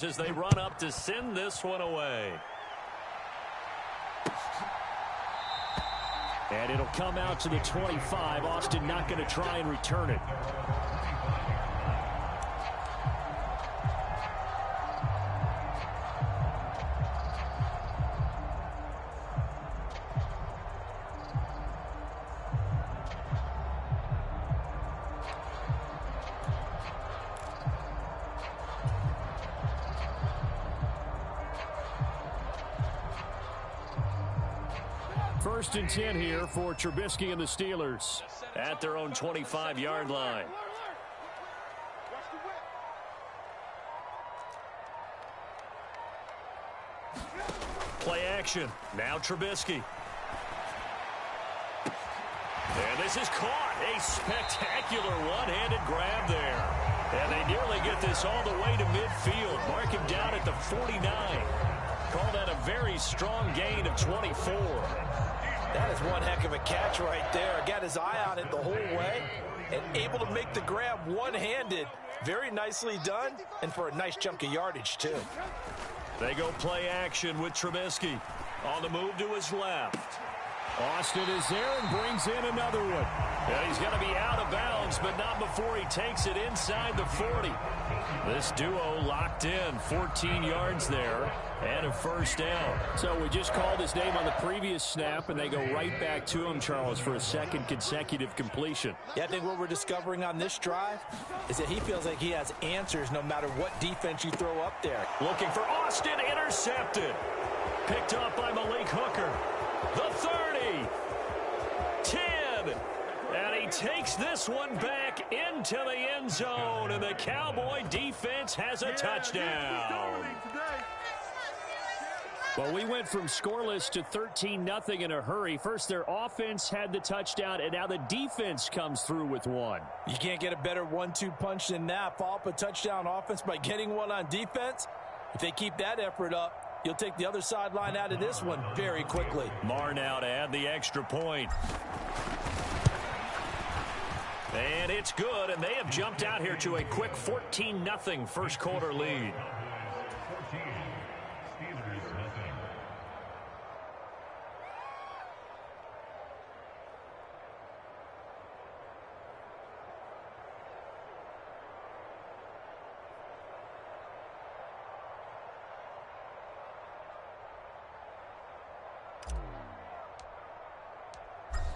as they run up to send this one away. And it'll come out to the 25. Austin not going to try and return it. First and 10 here for Trubisky and the Steelers at their own 25-yard line. Play action. Now Trubisky. And this is caught. A spectacular one-handed grab there. And they nearly get this all the way to midfield. Mark him down at the 49. Call that a very strong gain of 24. That is one heck of a catch right there. Got his eye on it the whole way and able to make the grab one-handed. Very nicely done, and for a nice chunk of yardage, too. They go play action with Trubisky. On the move to his left. Austin is there and brings in another one. And he's going to be out of bounds, but not before he takes it inside the 40. This duo locked in, 14 yards there, and a first down. So we just called his name on the previous snap, and they go right back to him, Charles, for a second consecutive completion. Yeah, I think what we're discovering on this drive is that he feels like he has answers no matter what defense you throw up there. Looking for Austin, intercepted. Picked up by Malik Hooker. The 30, 10, and he takes this one back into the end zone, and the Cowboy defense has a touchdown. Well, we went from scoreless to 13-0 in a hurry. First, their offense had the touchdown, and now the defense comes through with one. You can't get a better 1-2 punch than that. Follow up a touchdown offense by getting one on defense. If they keep that effort up, you'll take the other sideline out of this one very quickly. Marr now to add the extra point. And it's good, and they have jumped out here to a quick 14-0 first quarter lead.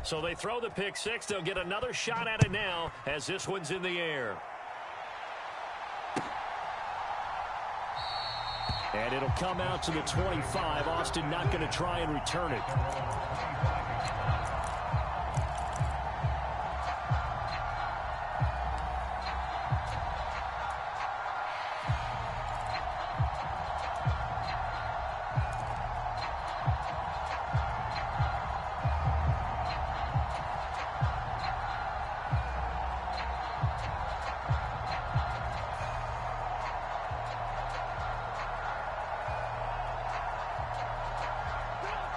So they throw the pick six. They'll get another shot at it now as this one's in the air. And it'll come out to the 25. Austin not going to try and return it.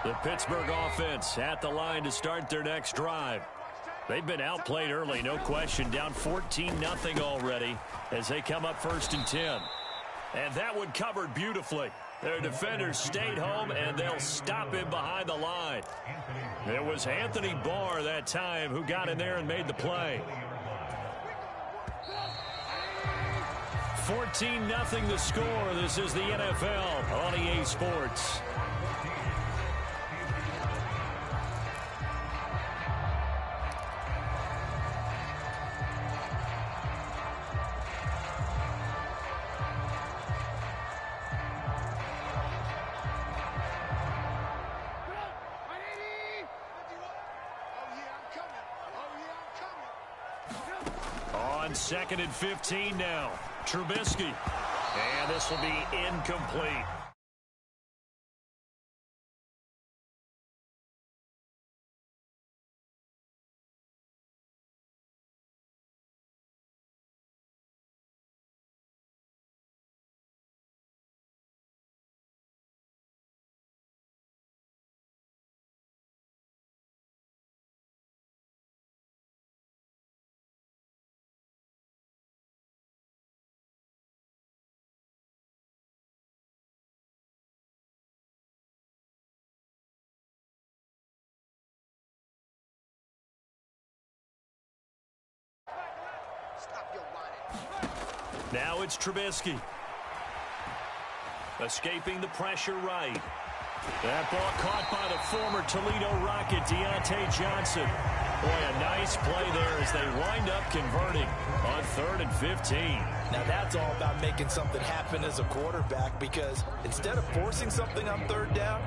The Pittsburgh offense at the line to start their next drive. They've been outplayed early, no question. Down 14-0 already as they come up first and 10. And that one covered beautifully. Their defenders stayed home, and they'll stop him behind the line. It was Anthony Barr that time who got in there and made the play. 14-0 the score. This is the NFL on EA Sports. On 2nd and 15 now. Trubisky. And this will be incomplete. Now it's Trubisky. Escaping the pressure right. That ball caught by the former Toledo Rocket, Deontay Johnson. Boy, a nice play there as they wind up converting on 3rd and 15. Now that's all about making something happen as a quarterback, because instead of forcing something on 3rd down,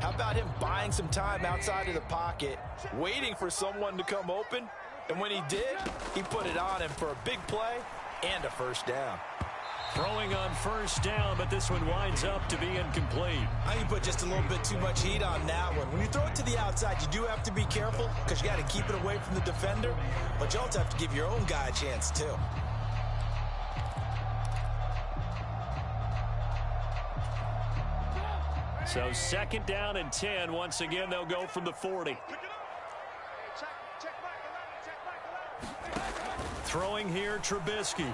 how about him buying some time outside of the pocket, waiting for someone to come open, and when he did, he put it on him for a big play and a 1st down. Throwing on 1st down, but this one winds up to be incomplete. I think you put just a little bit too much heat on that one. When you throw it to the outside, you do have to be careful because you got to keep it away from the defender, but you also have to give your own guy a chance too. So 2nd down and 10. Once again, they'll go from the 40. Throwing here, Trubisky.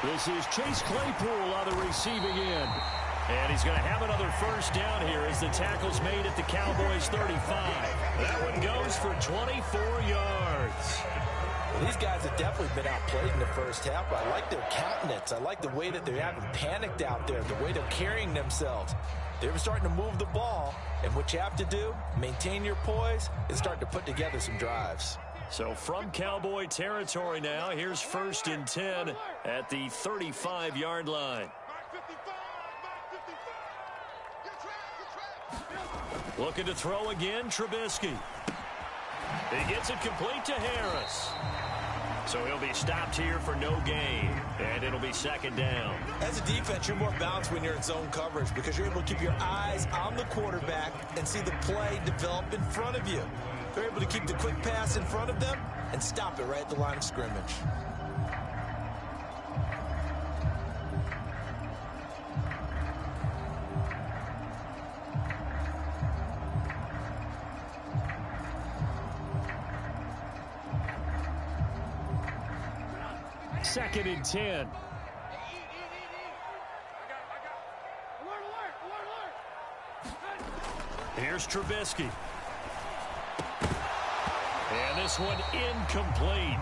This is Chase Claypool on the receiving end. And he's going to have another 1st down here as the tackle's made at the Cowboys' 35. That one goes for 24 yards. Well, these guys have definitely been outplayed in the 1st half. I like their countenance. I like the way that they haven't panicked out there, the way they're carrying themselves. They're starting to move the ball, and what you have to do, maintain your poise and start to put together some drives. So from Cowboy territory now, here's 1st and 10 at the 35-yard line. Looking to throw again, Trubisky. He gets it complete to Harris. So he'll be stopped here for no gain, and it'll be 2nd down. As a defense, you're more balanced when you're in zone coverage because you're able to keep your eyes on the quarterback and see the play develop in front of you. They're able to keep the quick pass in front of them and stop it right at the line of scrimmage. Second and 10. Here's Trubisky. And this one incomplete.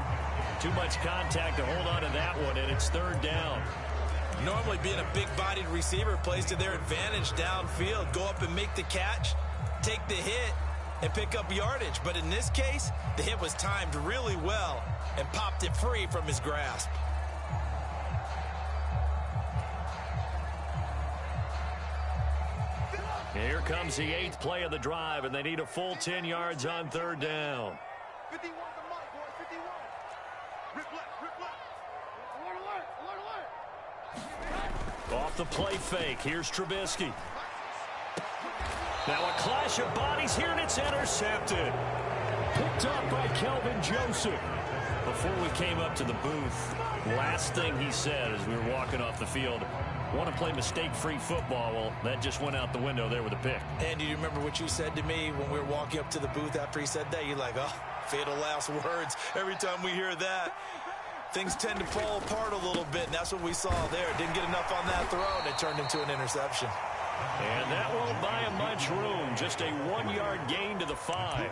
Too much contact to hold on to that one, and it's 3rd down. Normally being a big-bodied receiver plays to their advantage downfield. Go up and make the catch, take the hit, and pick up yardage. But in this case, the hit was timed really well and popped it free from his grasp. Here comes the 8th play of the drive, and they need a full 10 yards on 3rd down. 51 to Mike, boy, 51. Rip left. Off the play fake, here's Trubisky. Now a clash of bodies here, and it's intercepted. Picked up by Kelvin Joseph. Before we came up to the booth, last thing he said as we were walking off the field, want to play mistake-free football. Well, that just went out the window there with a pick. And do you remember what you said to me when we were walking up to the booth after he said that? You're like, oh, fatal last words. Every time we hear that, things tend to fall apart a little bit, and that's what we saw there. Didn't get enough on that throw, and it turned into an interception. And that won't buy him much room. Just a 1-yard gain to the 5.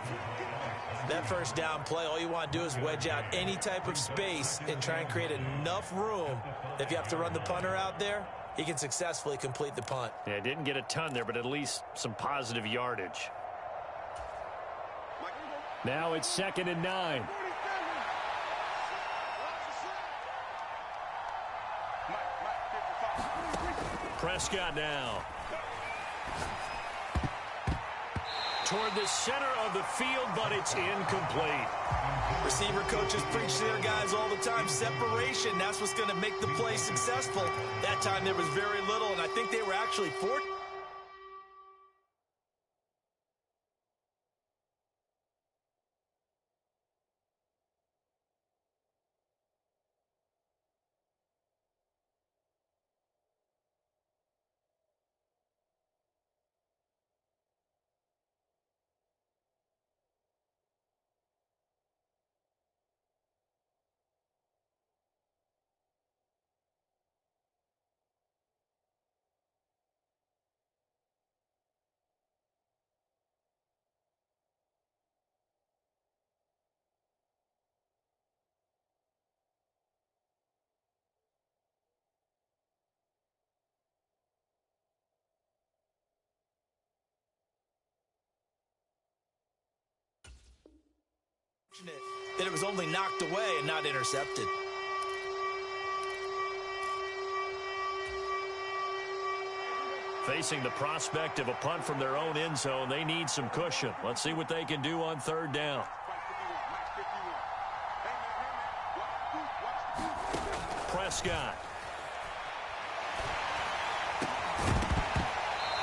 That 1st down play, all you want to do is wedge out any type of space and try and create enough room. If you have to run the punter out there, he can successfully complete the punt. Yeah, didn't get a ton there, but at least some positive yardage. Now it's 2nd and 9. Prescott now. Toward the center of the field, but it's incomplete. Receiver coaches preach to their guys all the time. Separation, that's what's going to make the play successful. That time there was very little, and I think they were actually fortunate. That it was only knocked away and not intercepted. Facing the prospect of a punt from their own end zone, they need some cushion. Let's see what they can do on third down. Prescott.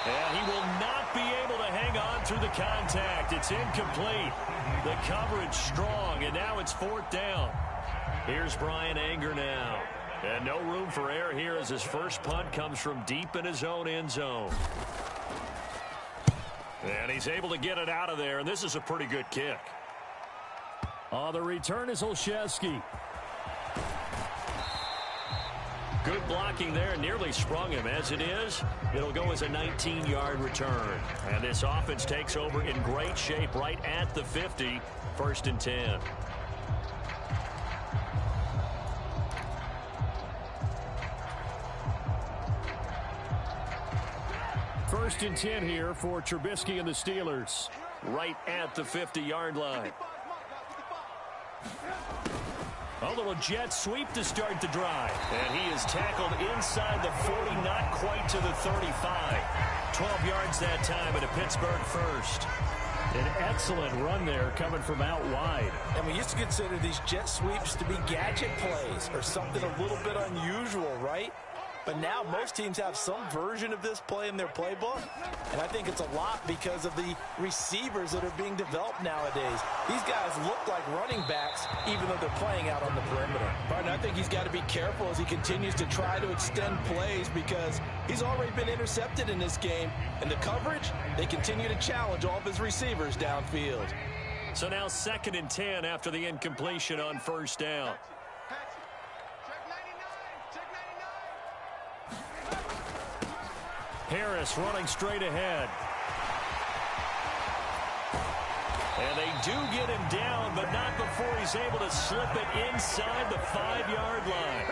And he will not be able to hang on through the contact. It's incomplete. The coverage strong, and now it's fourth down. Here's Brian Anger now. And no room for error here as his first punt comes from deep in his own end zone. And he's able to get it out of there, and this is a pretty good kick. The return is Olszewski. Good blocking there, nearly sprung him. As it is, it'll go as a 19-yard return. And this offense takes over in great shape right at the 50, 1st and 10. First and 10 here for Trubisky and the Steelers, right at the 50-yard line. A little jet sweep to start the drive. And he is tackled inside the 40, not quite to the 35. 12 yards that time, and a Pittsburgh first. An excellent run there coming from out wide. And we used to consider these jet sweeps to be gadget plays or something a little bit unusual, right? But now most teams have some version of this play in their playbook. And I think it's a lot because of the receivers that are being developed nowadays. These guys look like running backs even though they're playing out on the perimeter. But I think he's got to be careful as he continues to try to extend plays because he's already been intercepted in this game. And the coverage, they continue to challenge all of his receivers downfield. So now 2nd and 10 after the incompletion on first down. Harris running straight ahead. And they do get him down, but not before he's able to slip it inside the 5-yard line.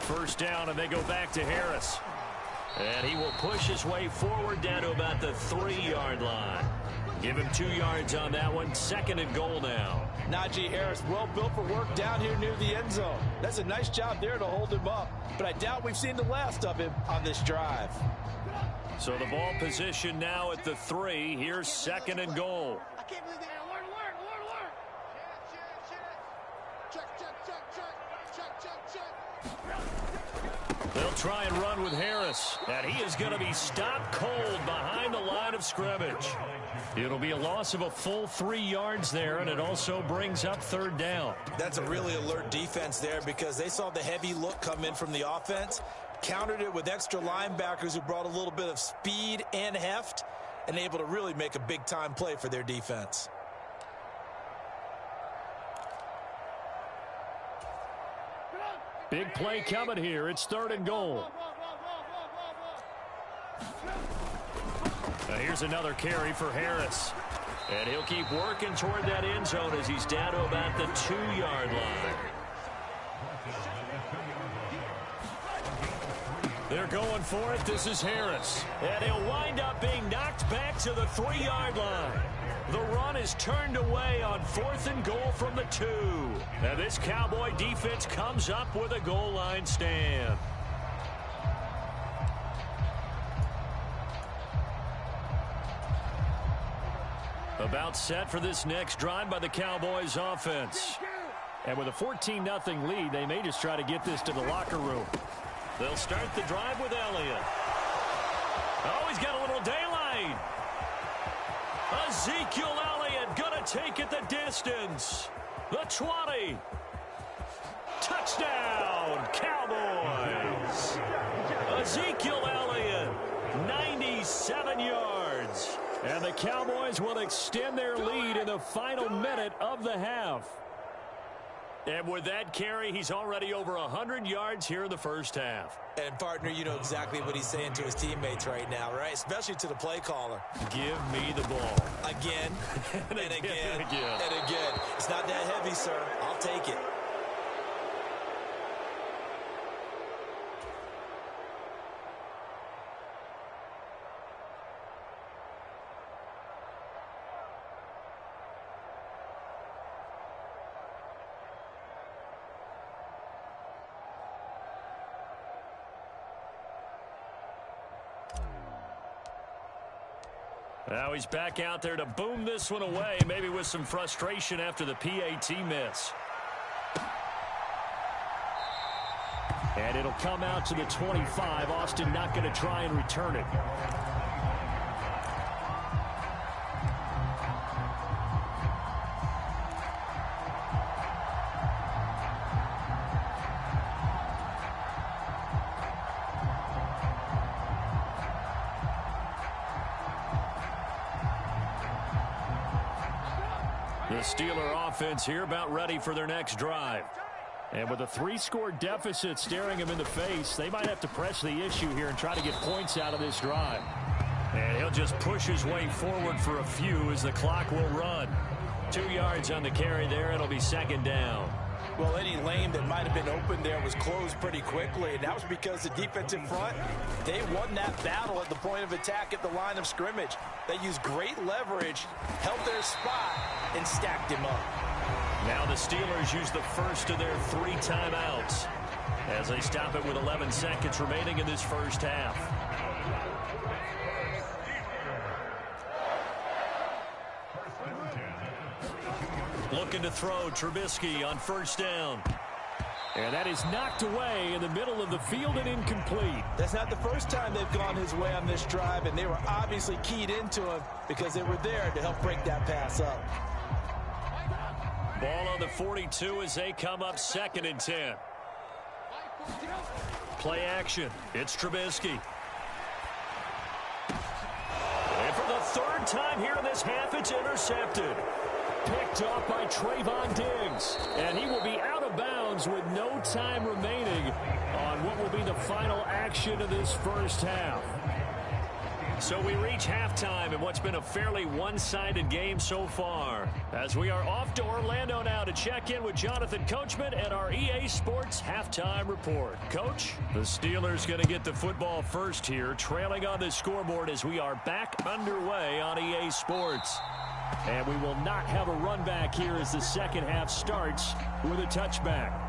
First down, and they go back to Harris. And he will push his way forward down to about the 3-yard line. Give him 2 yards on that one. 2nd and goal now. Najee Harris, well built for work down here near the end zone. That's a nice job there to hold him up. But I doubt we've seen the last of him on this drive. So the ball position now at the 3. Here's 2nd and goal. I can't believe they alert. Check. They'll try and run with Harris, and he is going to be stopped cold behind the line of scrimmage. It'll be a loss of a full 3 yards there, and it also brings up 3rd down. That's a really alert defense there because they saw the heavy look come in from the offense, countered it with extra linebackers who brought a little bit of speed and heft, and able to really make a big-time play for their defense. Big play coming here. It's 3rd and goal. Now here's another carry for Harris. And he'll keep working toward that end zone as he's down to about the 2-yard line. They're going for it. This is Harris. And he'll wind up being knocked back to the 3-yard line. The run is turned away on 4th and goal from the 2. And this Cowboy defense comes up with a goal line stand. About set for this next drive by the Cowboys offense. And with a 14-0 lead, they may just try to get this to the locker room. They'll start the drive with Elliott. Oh, he's got a little daylight. Ezekiel Elliott going to take it the distance. The 20. Touchdown, Cowboys. Ezekiel Elliott, 97 yards. And the Cowboys will extend their lead in the final minute of the half. And with that carry, he's already over 100 yards here in the first half. And, partner, you know exactly what he's saying to his teammates right now, right? Especially to the play caller. Give me the ball. Again, and again, and again. And again. It's not that heavy, sir. I'll take it. Now he's back out there to boom this one away, maybe with some frustration after the PAT miss. And it'll come out to the 25. Austin not going to try and return it. The Steeler offense here about ready for their next drive. And with a 3-score deficit staring him in the face, they might have to press the issue here and try to get points out of this drive. And he'll just push his way forward for a few as the clock will run. 2 yards on the carry there. It'll be second down. Well, any lane that might have been open there was closed pretty quickly, and that was because the defensive front, they won that battle at the point of attack at the line of scrimmage. They used great leverage, held their spot, and stacked him up. Now the Steelers use the first of their 3 timeouts as they stop it with 11 seconds remaining in this first half. Looking to throw, Trubisky on first down. And that is knocked away in the middle of the field and incomplete. That's not the first time they've gone his way on this drive, and they were obviously keyed into him because they were there to help break that pass up. Ball on the 42 as they come up 2nd and 10. Play action. It's Trubisky. And for the 3rd time here in this half, it's intercepted. Picked off by Trayvon Diggs. And he will be out of bounds with no time remaining on what will be the final action of this first half. So we reach halftime in what's been a fairly one-sided game so far, as we are off to Orlando now to check in with Jonathan Coachman at our EA Sports Halftime Report. Coach, the Steelers going to get the football first here, trailing on the scoreboard as we are back underway on EA Sports. And we will not have a run back here as the second half starts with a touchback.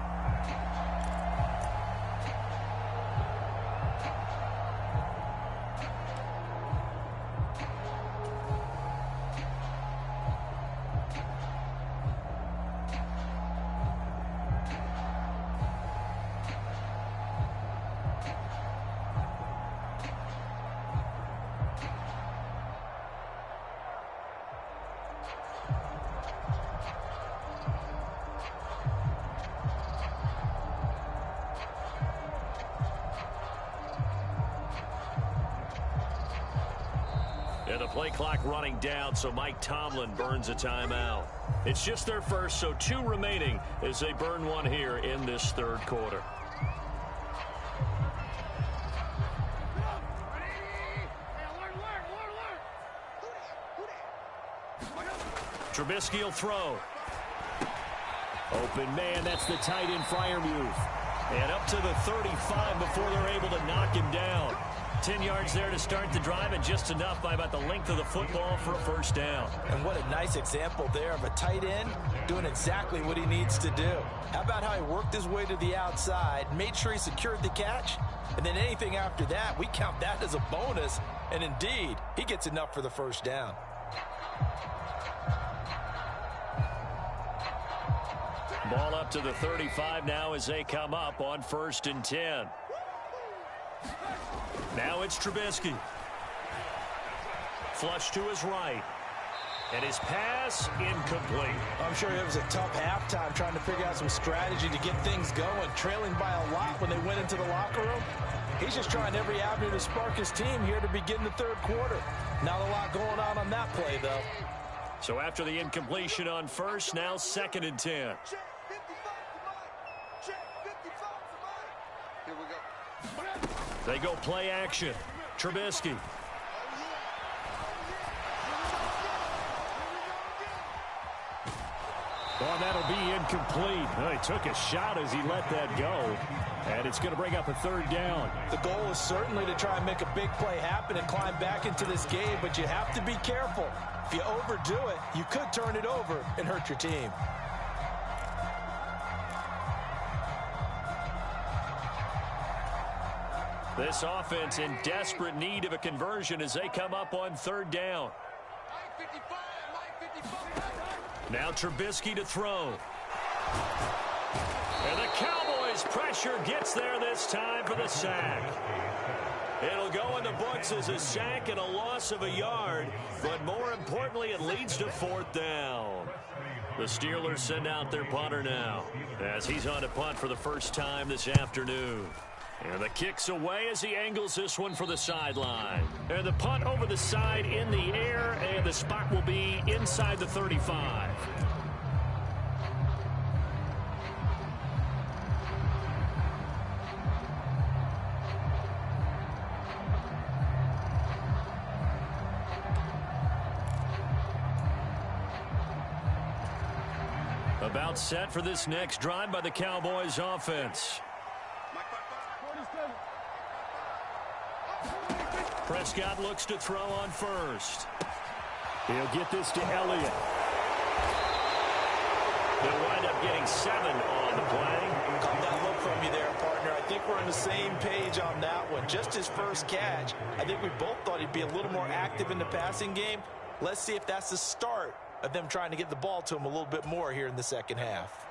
And the play clock running down, so Mike Tomlin burns a timeout. It's just their first, so 2 remaining as they burn one here in this 3rd quarter. Trubisky will throw. Open man, that's the tight end Freiermuth. And up to the 35 before they're able to knock him down. 10 yards there to start the drive, and just enough by about the length of the football for a first down. And what a nice example there of a tight end doing exactly what he needs to do. How about how he worked his way to the outside, made sure he secured the catch, and then anything after that, we count that as a bonus. And indeed, he gets enough for the first down. Ball up to the 35 now as they come up on 1st and 10. Now it's Trubisky. Flush to his right. And his pass incomplete. I'm sure it was a tough halftime trying to figure out some strategy to get things going, trailing by a lot when they went into the locker room. He's just trying every avenue to spark his team here to begin the third quarter. Not a lot going on that play, though. So after the incompletion on first, now 2nd and 10. Check 55 to Mike. Check 55 to Mike. Here we go. They go play action. Trubisky. Oh, that'll be incomplete. Oh, he took a shot as he let that go. And it's going to bring up a 3rd down. The goal is certainly to try and make a big play happen and climb back into this game, but you have to be careful. If you overdo it, you could turn it over and hurt your team. This offense in desperate need of a conversion as they come up on 3rd down. Now Trubisky to throw. And the Cowboys' pressure gets there this time for the sack. It'll go in the books as a sack and a loss of a yard, but more importantly, it leads to 4th down. The Steelers send out their punter now as he's on a punt for the first time this afternoon. And the kick's away as he angles this one for the sideline. And the punt over the side in the air, and the spot will be inside the 35. About set for this next drive by the Cowboys offense. Prescott looks to throw on first. He'll get this to Elliott. They'll wind up getting 7 on the play. Caught that look from you there, partner. I think we're on the same page on that one. Just his first catch. I think we both thought he'd be a little more active in the passing game. Let's see if that's the start of them trying to get the ball to him a little bit more here in the second half.